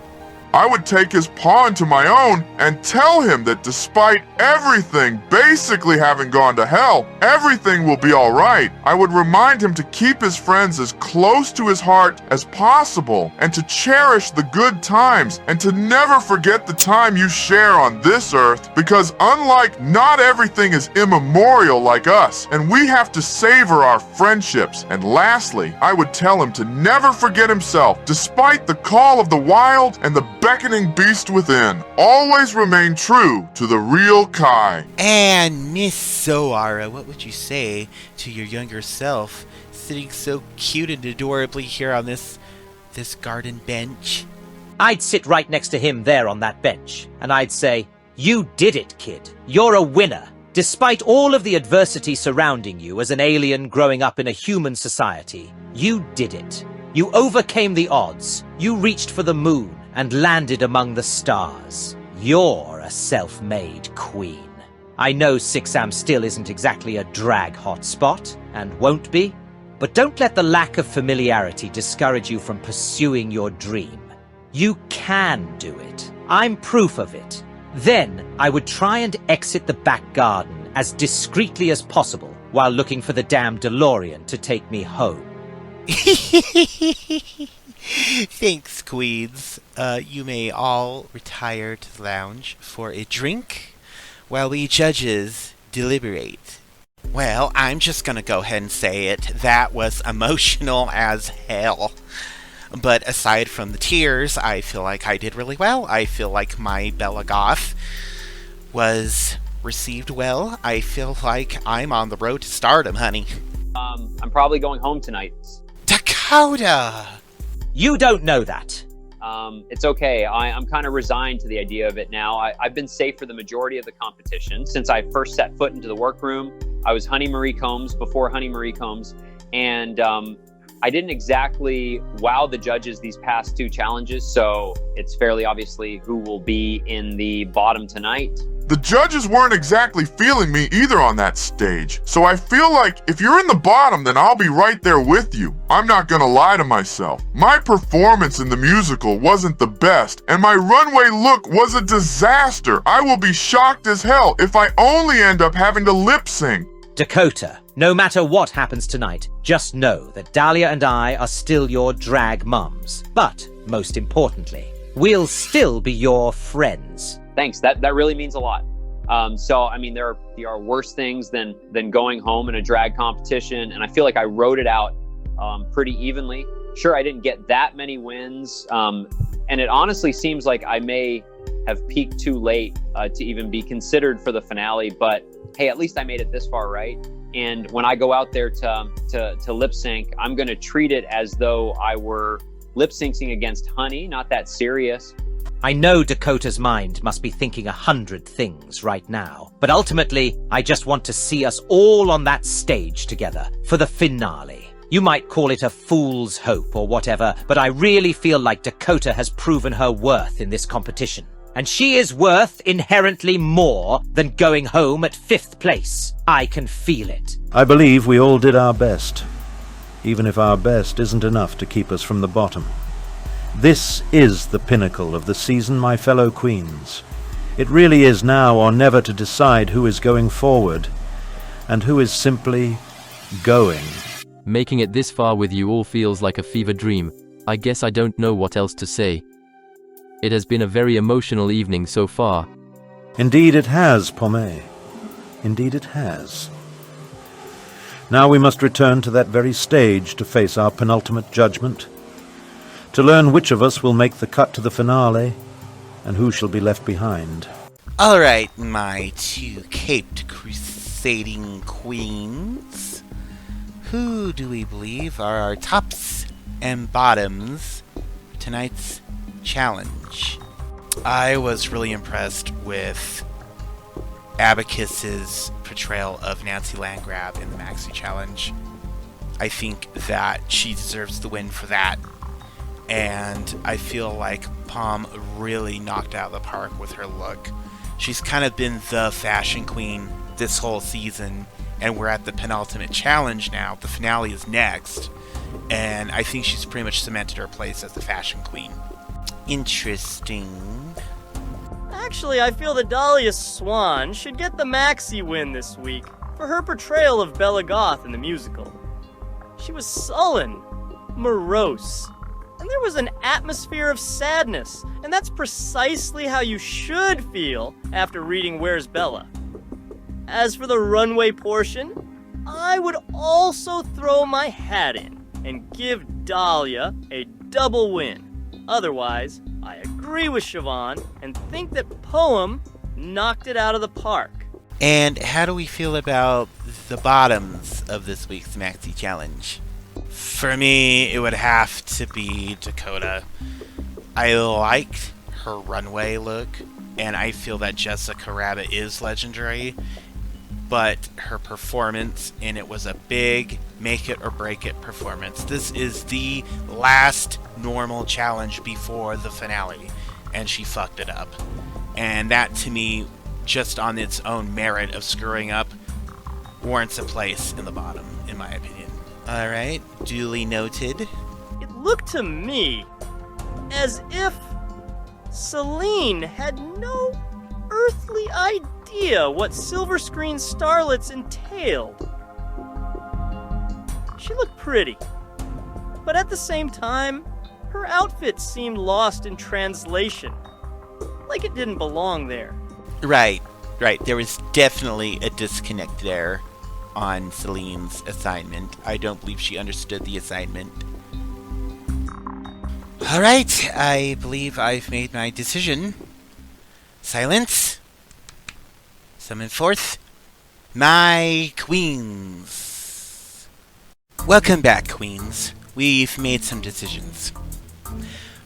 I would take his paw into my own and tell him that despite everything basically having gone to hell, everything will be alright. I would remind him to keep his friends as close to his heart as possible and to cherish the good times and to never forget the time you share on this earth, because unlike not everything is immemorial like us, and we have to savor our friendships. And lastly, I would tell him to never forget himself despite the call of the wild and the beckoning beast within. Always remain true to the real Kai. And Miss Zoara, what would you say to your younger self, sitting so cute and adorably here on this garden bench? I'd sit right next to him there on that bench, and I'd say, "You did it, kid. You're a winner. Despite all of the adversity surrounding you as an alien growing up in a human society, you did it. You overcame the odds. You reached for the moon and landed among the stars. You're a self-made queen. I know Sixam still isn't exactly a drag hotspot, and won't be, but don't let the lack of familiarity discourage you from pursuing your dream. You can do it. I'm proof of it. Then I would try and exit the back garden as discreetly as possible while looking for the damn DeLorean to take me home." Thanks, queens. You may all retire to the lounge for a drink while we judges deliberate. Well, I'm just gonna go ahead and say it. That was emotional as hell. But aside from the tears, I feel like I did really well. I feel like my Bella Goth was received well. I feel like I'm on the road to stardom, honey. I'm probably going home tonight. Dakota! You don't know that. It's okay. I'm kind of resigned to the idea of it now. I've been safe for the majority of the competition. Since I first set foot into the workroom, I was Honey Marie Combs before Honey Marie Combs, and I didn't exactly wow the judges these past two challenges, so it's fairly obviously who will be in the bottom tonight. The judges weren't exactly feeling me either on that stage, so I feel like if you're in the bottom, then I'll be right there with you. I'm not gonna lie to myself. My performance in the musical wasn't the best, and my runway look was a disaster. I will be shocked as hell if I only end up having to lip sync. Dakota, no matter what happens tonight, just know that Dahlia and I are still your drag mums. But, most importantly, we'll still be your friends. Thanks. That really means a lot. So, I mean, there are worse things than going home in a drag competition, and I feel like I wrote it out pretty evenly. Sure, I didn't get that many wins, and it honestly seems like I may have peaked too late to even be considered for the finale, but hey, at least I made it this far, right? And when I go out there to lip sync, I'm going to treat it as though I were lip syncing against Honey, not that serious. I know Dakota's mind must be thinking 100 things right now, but ultimately, I just want to see us all on that stage together for the finale. You might call it a fool's hope or whatever, but I really feel like Dakota has proven her worth in this competition. And she is worth inherently more than going home at 5th place. I can feel it. I believe we all did our best, even if our best isn't enough to keep us from the bottom. This is the pinnacle of the season, my fellow queens. It really is now or never to decide who is going forward and who is simply going. Making it this far with you all feels like a fever dream. I guess I don't know what else to say. It has been a very emotional evening so far. Indeed it has, Pommet. Indeed it has. Now we must return to that very stage to face our penultimate judgment, to learn which of us will make the cut to the finale, and who shall be left behind. Alright, my two caped crusading queens. Who do we believe are our tops and bottoms for tonight's challenge? I was really impressed with Abacus's portrayal of Nancy Landgrab in the Maxi Challenge. I think that she deserves the win for that. and I feel like Palm really knocked out of the park with her look. She's kind of been the fashion queen this whole season, and we're at the penultimate challenge now. The finale is next, and I think she's pretty much cemented her place as the fashion queen. Interesting. Actually, I feel that Dahlia Swan should get the maxi win this week for her portrayal of Bella Goth in the musical. She was sullen, morose, and there was an atmosphere of sadness, and that's precisely how you should feel after reading Where's Bella. As for the runway portion, I would also throw my hat in and give Dahlia a double win. Otherwise, I agree with Siobhan and think that Poem knocked it out of the park. And how do we feel about the bottoms of this week's Maxi Challenge? For me, it would have to be Dakota. I liked her runway look, and I feel that Jessica Rabbit is legendary, but her performance, and it was a big make it or break it performance. This is the last normal challenge before the finale, and she fucked it up. And that, to me, just on its own merit of screwing up, warrants a place in the bottom, in my opinion. Alright, duly noted. It looked to me as if Celine had no earthly idea what Silver Screen Starlets entailed. She looked pretty, but at the same time, her outfit seemed lost in translation, like it didn't belong there. Right. There was definitely a disconnect there on Celine's assignment. I don't believe she understood the assignment. Alright, I believe I've made my decision. Silence. Summon forth my queens. Welcome back, queens. We've made some decisions.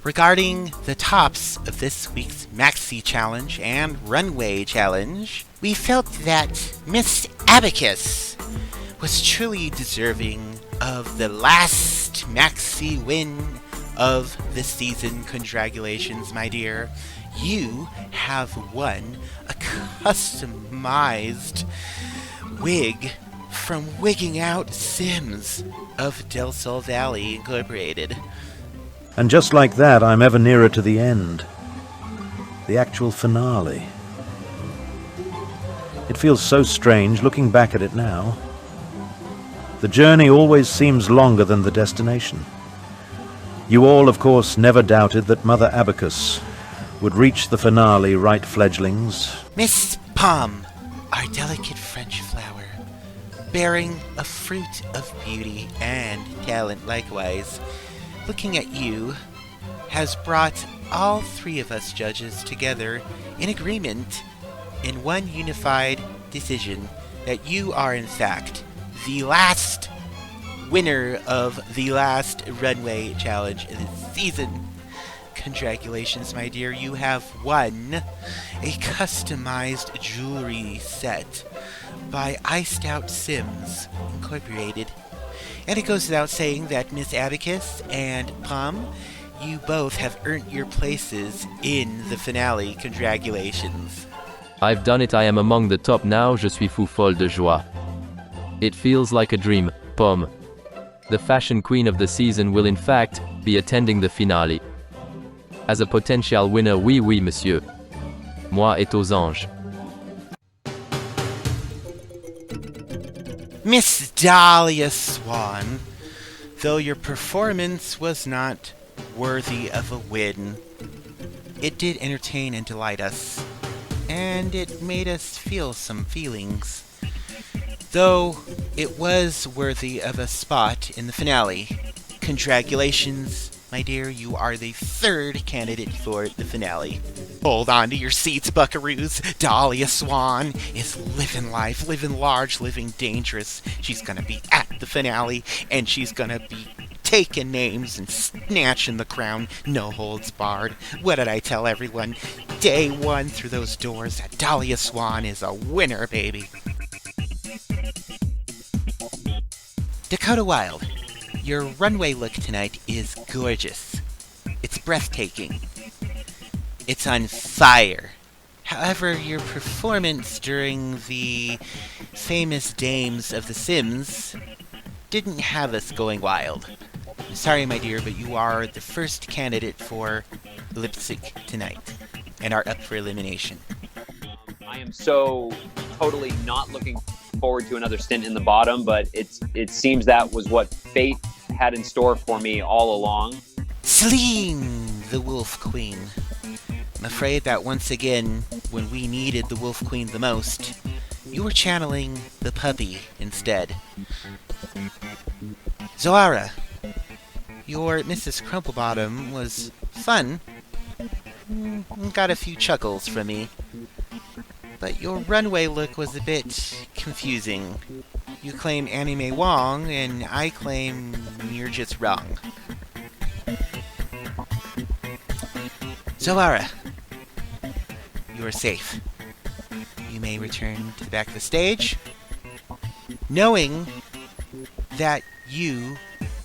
Regarding the tops of this week's Maxi Challenge and Runway Challenge, we felt that Miss Abacus was truly deserving of the last Maxi win of the season. Congratulations, my dear. You have won a customized wig from Wigging Out Sims of Del Sol Valley Incorporated. And just like that, I'm ever nearer to the end. The actual finale. It feels so strange looking back at it now. The journey always seems longer than the destination. You all, of course, never doubted that Mother Abacus would reach the finale, right, fledglings? Miss Palm, our delicate French flower, bearing a fruit of beauty and talent likewise, looking at you, has brought all three of us judges together in agreement in one unified decision that you are in fact the last winner of the last runway challenge this season. Congratulations, my dear. You have won a customized jewelry set by Iced Out Sims Incorporated. And it goes without saying that Miss Abacus and Palm, you both have earned your places in the finale. Congratulations. I've done it. I am among the top now. Je suis fou folle de joie. It feels like a dream. Pomme. The fashion queen of the season will in fact be attending the finale. As a potential winner, oui, monsieur. Moi et aux anges. Miss Dahlia Swan, though your performance was not worthy of a win, it did entertain and delight us, and it made us feel some feelings. Though it was worthy of a spot in the finale. Congratulations, my dear, you are the third candidate for the finale. Hold on to your seats, buckaroos. Dahlia Swan is living life, living large, living dangerous. She's gonna be at the finale, and she's gonna be taking names and snatching the crown, no holds barred. What did I tell everyone? Day one through those doors, that Dahlia Swan is a winner, baby. Dakota Wild, your runway look tonight is gorgeous. breathtaking. It's on fire. However, your performance during the famous Dames of The Sims didn't have us going wild. I'm sorry, my dear, but you are the first candidate for lip sync tonight and are up for elimination. I am so totally not looking forward to another stint in the bottom, but it seems that was what fate had in store for me all along. Celine, the Wolf Queen. I'm afraid that once again, when we needed the Wolf Queen the most, you were channeling the puppy instead. Zoara, your Mrs. Crumplebottom was fun. Got a few chuckles from me. But your runway look was a bit confusing. You claim Anime Wong, and I claim you're just wrong. Zoara, you are safe. You may return to the back of the stage, knowing that you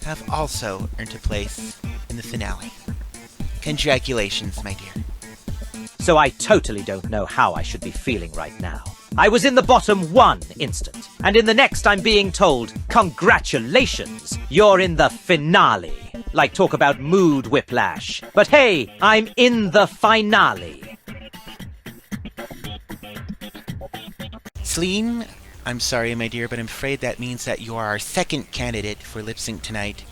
have also earned a place in the finale. Congratulations, my dear. So I totally don't know how I should be feeling right now. I was in the bottom one instant, and in the next I'm being told, congratulations, you're in the finale. Like talk about mood whiplash. But hey, I'm in the finale. Celine, I'm sorry, my dear, but I'm afraid that means that you are our second candidate for lip sync tonight,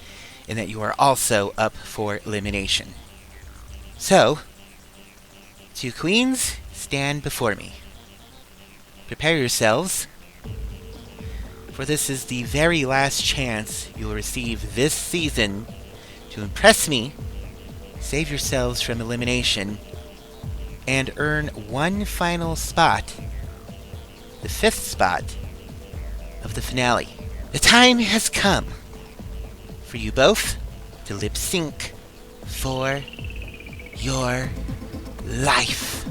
and that you are also up for elimination. So, two queens, stand before me. Prepare yourselves, for this is the very last chance you'll receive this season to impress me, save yourselves from elimination, and earn one final spot, the 5th spot of the finale. The time has come for you both to lip sync for your life.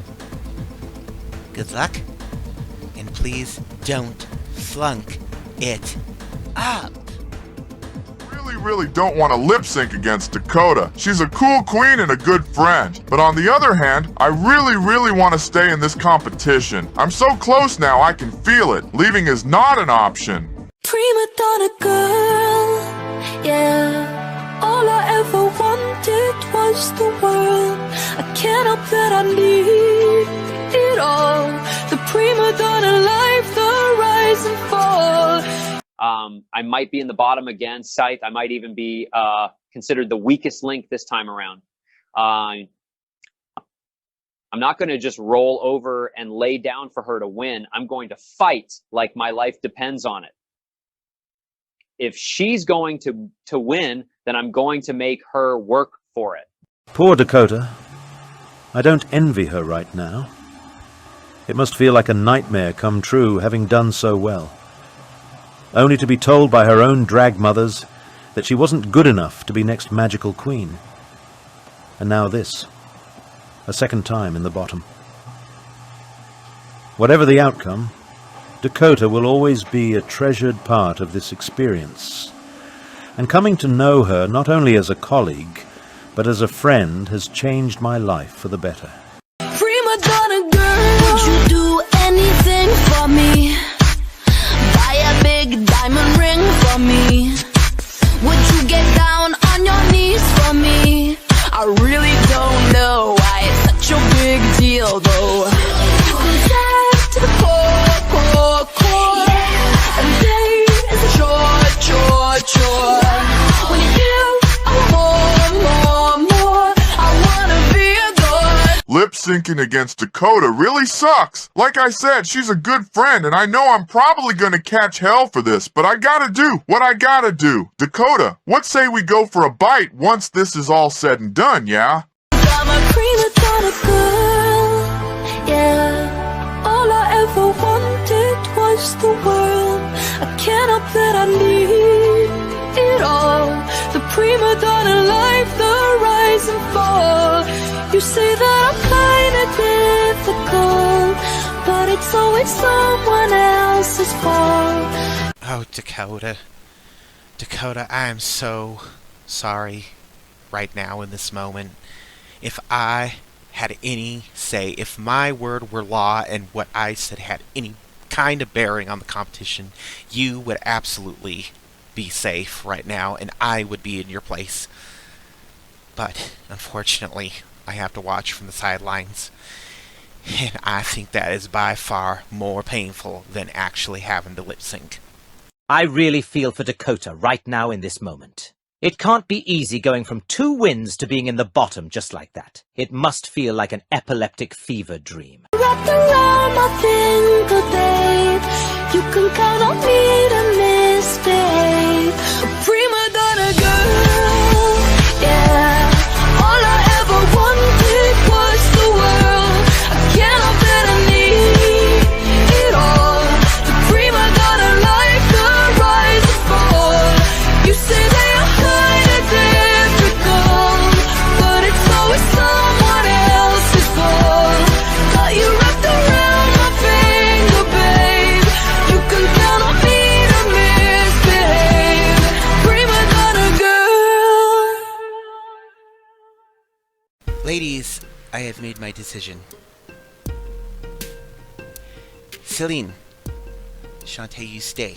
Good luck, and please don't flunk it up. Really don't want to lip sync against Dakota. She's a cool queen and a good friend. But on the other hand, I really want to stay in this competition. I'm so close now I can feel it. Leaving is not an option. Prima donna girl, yeah. All I ever wanted was the world. I can't help that I need it all. The prima donna life, the rise and fall. I might be in the bottom again, Scythe. I might even be considered the weakest link this time around. I'm not going to just roll over and lay down for her to win. I'm going to fight like my life depends on it. If she's going to win, then I'm going to make her work for it. Poor Dakota. I don't envy her right now. It must feel like a nightmare come true, having done so well. Only to be told by her own drag mothers that she wasn't good enough to be next magical queen. And now this. A second time in the bottom. Whatever the outcome, Dakota will always be a treasured part of this experience. And coming to know her not only as a colleague, but as a friend has changed my life for the better. Prima donna girl, would you do anything for me? Buy a big diamond ring for me? Would you get down on your knees for me? I really don't know why it's such a big deal though. Down to the core, and day is a chore. When you feel more, I wanna be a god. Lip syncing against Dakota really sucks. Like I said, she's a good friend, and I know I'm probably gonna catch hell for this, but I gotta do what I gotta do. Dakota, what say we go for a bite once this is all said and done, yeah? I'm a prima donna girl, yeah. All I ever wanted was the world. I can't help that I need it all. The prima donna life, the rise and fall. You say that I'm kinda difficult, but it's always someone else's fault. Oh, Dakota. Dakota, I am so sorry right now in this moment. if I had any say, if my word were law and what I said had any kind of bearing on the competition, you would absolutely be safe right now, and I would be in your place. But unfortunately, I have to watch from the sidelines, and I think that is by far more painful than actually having to lip sync. I really feel for Dakota right now in this moment. It can't be easy going from 2 wins to being in the bottom just like that. It must feel like an epileptic fever dream. Wrapped around my finger, babe. You can count on me to misbehave. A prima donna girl, yeah. All I ever wanted was the world. I can't help that I need it all. The prima donna like the rise and fall. You say they are kind of difficult, but it's always someone else's fault. Got you wrapped around my finger, babe. You can count on me to misbehave. Prima donna girl. Ladies, I have made my decision. Celine, Shantae, you stay.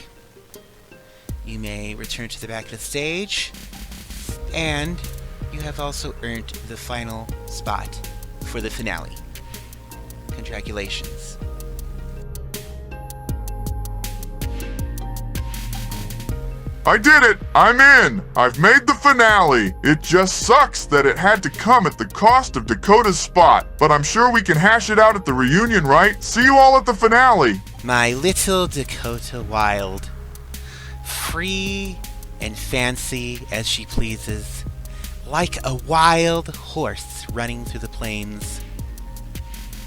You may return to the back of the stage, and you have also earned the final spot for the finale. Congratulations. I did it! I'm in! I've made the finale! It just sucks that it had to come at the cost of Dakota's spot, but I'm sure we can hash it out at the reunion, right? See you all at the finale! My little Dakota Wild, free and fancy as she pleases, like a wild horse running through the plains.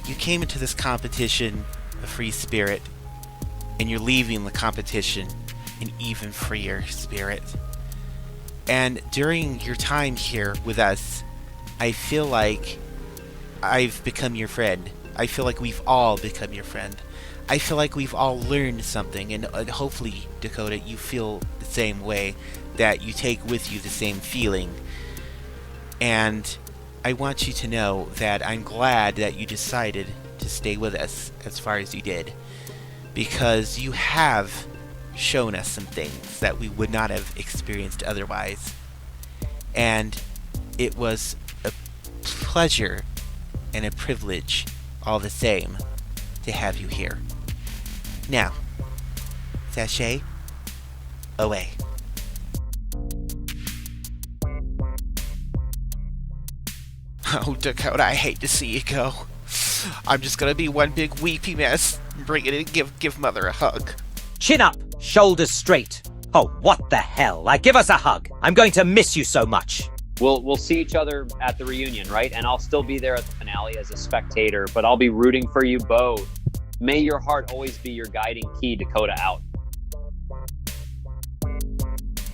You came into this competition a free spirit, and you're leaving the competition an even freer spirit. And during your time here with us, I feel like I've become your friend. I feel like we've all become your friend. I feel like we've all learned something, and hopefully, Dakota, you feel the same way, that you take with you the same feeling. And I want you to know that I'm glad that you decided to stay with us as far as you did, because you have shown us some things that we would not have experienced otherwise. And it was a pleasure and a privilege all the same to have you here. Now, sashay away. Oh, Dakota, I hate to see you go. I'm just gonna be one big weepy mess. Bring it in and give Mother a hug. Chin up, shoulders straight. Oh, what the hell? Give us a hug. I'm going to miss you so much. We'll see each other at the reunion, right? And I'll still be there at the finale as a spectator, but I'll be rooting for you both. May your heart always be your guiding key, Dakota out.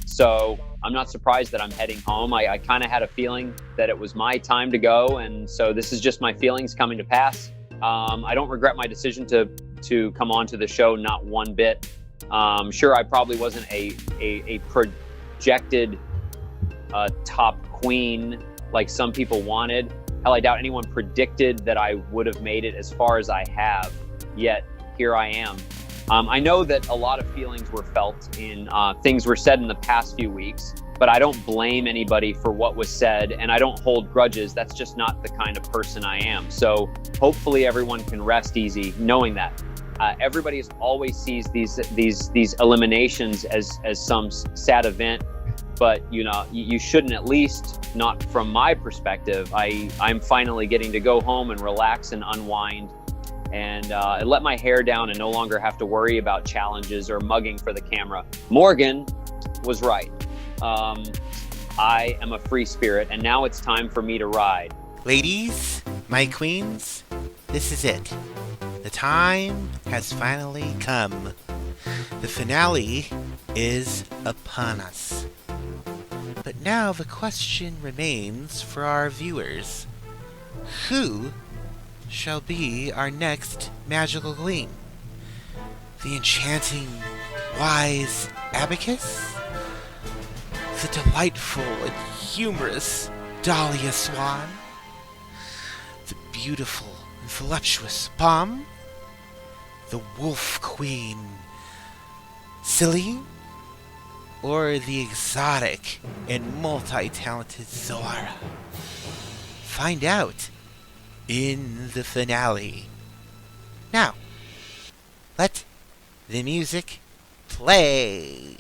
So I'm not surprised that I'm heading home. I kind of had a feeling that it was my time to go, and so this is just my feelings coming to pass. I don't regret my decision to come on to the show, not one bit. Sure, I probably wasn't a projected top queen like some people wanted. Hell, I doubt anyone predicted that I would have made it as far as I have, yet here I am. I know that a lot of feelings were felt in things were said in the past few weeks, but I don't blame anybody for what was said, and I don't hold grudges. That's just not the kind of person I am. So hopefully everyone can rest easy knowing that. Everybody always sees these eliminations as some sad event, but you know, you shouldn't, at least not from my perspective. I'm finally getting to go home and relax and unwind and let my hair down and no longer have to worry about challenges or mugging for the camera. Morgyn was right. I am a free spirit, and now it's time for me to ride. Ladies, my queens, this is it. The time has finally come. The finale is upon us. But now the question remains for our viewers. Who shall be our next magical queen? The enchanting, wise Abacus? The delightful and humorous Dahlia Swan? The beautiful and voluptuous Palm? The Wolf Queen, Silly? Or the exotic and multi-talented Zoara? Find out in the finale. Now, let the music play.